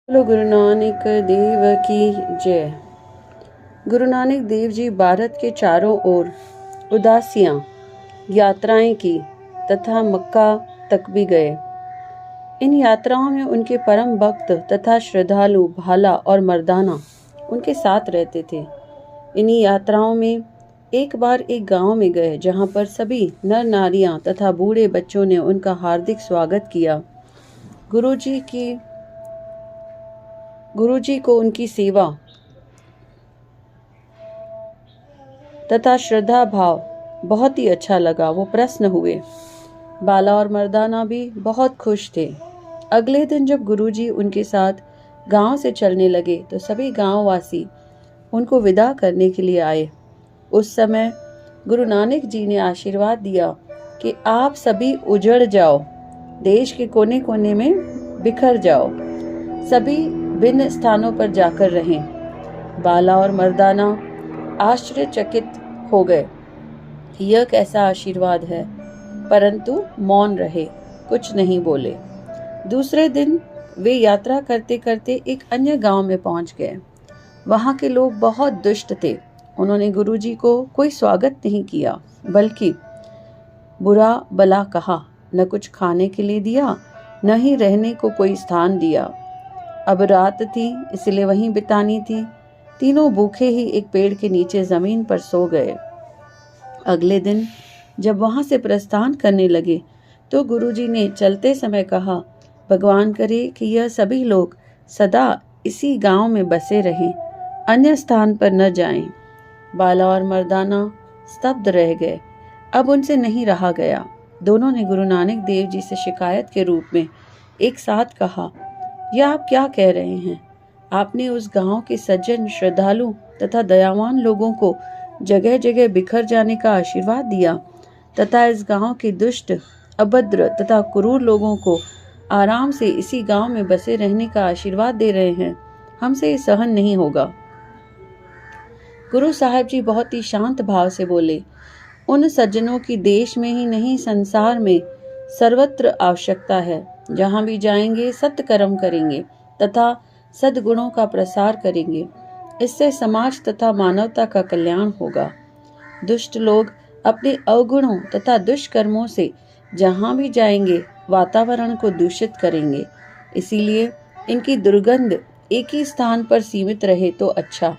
बोलो गुरु नानक देव की जय। गुरु नानक देव जी भारत के चारों ओर उदासियां यात्राएं की तथा मक्का तक भी गए। इन यात्राओं में उनके परम भक्त तथा श्रद्धालु भाला और मर्दाना उनके साथ रहते थे। इन्हीं यात्राओं में एक बार एक गांव में गए जहां पर सभी नर नारियां तथा बूढ़े बच्चों ने उनका हार्दिक स्वागत किया। गुरुजी को उनकी सेवा तथा श्रद्धा भाव बहुत ही अच्छा लगा। वो प्रसन्न हुए। बाला और मर्दाना भी बहुत खुश थे। अगले दिन जब गुरुजी उनके साथ गांव से चलने लगे तो सभी गांववासी उनको विदा करने के लिए आए। उस समय गुरु नानक जी ने आशीर्वाद दिया कि आप सभी उजड़ जाओ, देश के कोने कोने में बिखर जाओ, सभी भिन्न स्थानों पर जाकर रहें। बाला और मर्दाना आश्चर्यचकित हो गए। यह कैसा आशीर्वाद है, परंतु मौन रहे, कुछ नहीं बोले। दूसरे दिन वे यात्रा करते करते एक अन्य गांव में पहुंच गए। वहां के लोग बहुत दुष्ट थे। उन्होंने गुरुजी को कोई स्वागत नहीं किया, बल्कि बुरा भला कहा। न कुछ खाने के लिए दिया, न ही रहने को कोई स्थान दिया। अब रात थी, इसलिए वहीं बितानी थी। तीनों भूखे ही एक पेड़ के नीचे जमीन पर सो गए। अगले दिन जब वहां से प्रस्थान करने लगे तो गुरुजी ने चलते समय कहा, भगवान करे कि यह सभी लोग सदा इसी गांव में बसे रहें, अन्य स्थान पर न जाएं। बाला और मर्दाना स्तब्ध रह गए। अब उनसे नहीं रहा गया। दोनों ने गुरु नानक देव जी से शिकायत के रूप में एक साथ कहा, यह आप क्या कह रहे हैं? आपने उस गांव के सज्जन, श्रद्धालु तथा दयावान लोगों को जगह जगह बिखर जाने का आशीर्वाद दिया तथा इस गांव के दुष्ट, अभद्र तथा क्रूर लोगों को आराम से इसी गांव में बसे रहने का आशीर्वाद दे रहे हैं। हमसे ये सहन नहीं होगा। गुरु साहब जी बहुत ही शांत भाव से बोले, उन सज्जनों की देश में ही नहीं संसार में सर्वत्र आवश्यकता है। जहां भी जाएंगे सत्कर्म करेंगे तथा सद्गुणों का प्रसार करेंगे। इससे समाज तथा मानवता का कल्याण होगा। दुष्ट लोग अपने अवगुणों तथा दुष्कर्मों से जहां भी जाएंगे वातावरण को दूषित करेंगे। इसीलिए इनकी दुर्गंध एक ही स्थान पर सीमित रहे तो अच्छा।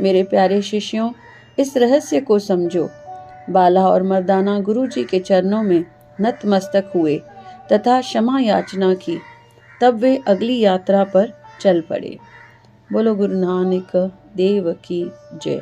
मेरे प्यारे शिष्यों, इस रहस्य को समझो। बाला और मर्दाना गुरुजी के चरणों में नतमस्तक हुए तथा क्षमा याचना की। तब वे अगली यात्रा पर चल पड़े। बोलो गुरु नानक देव की जय।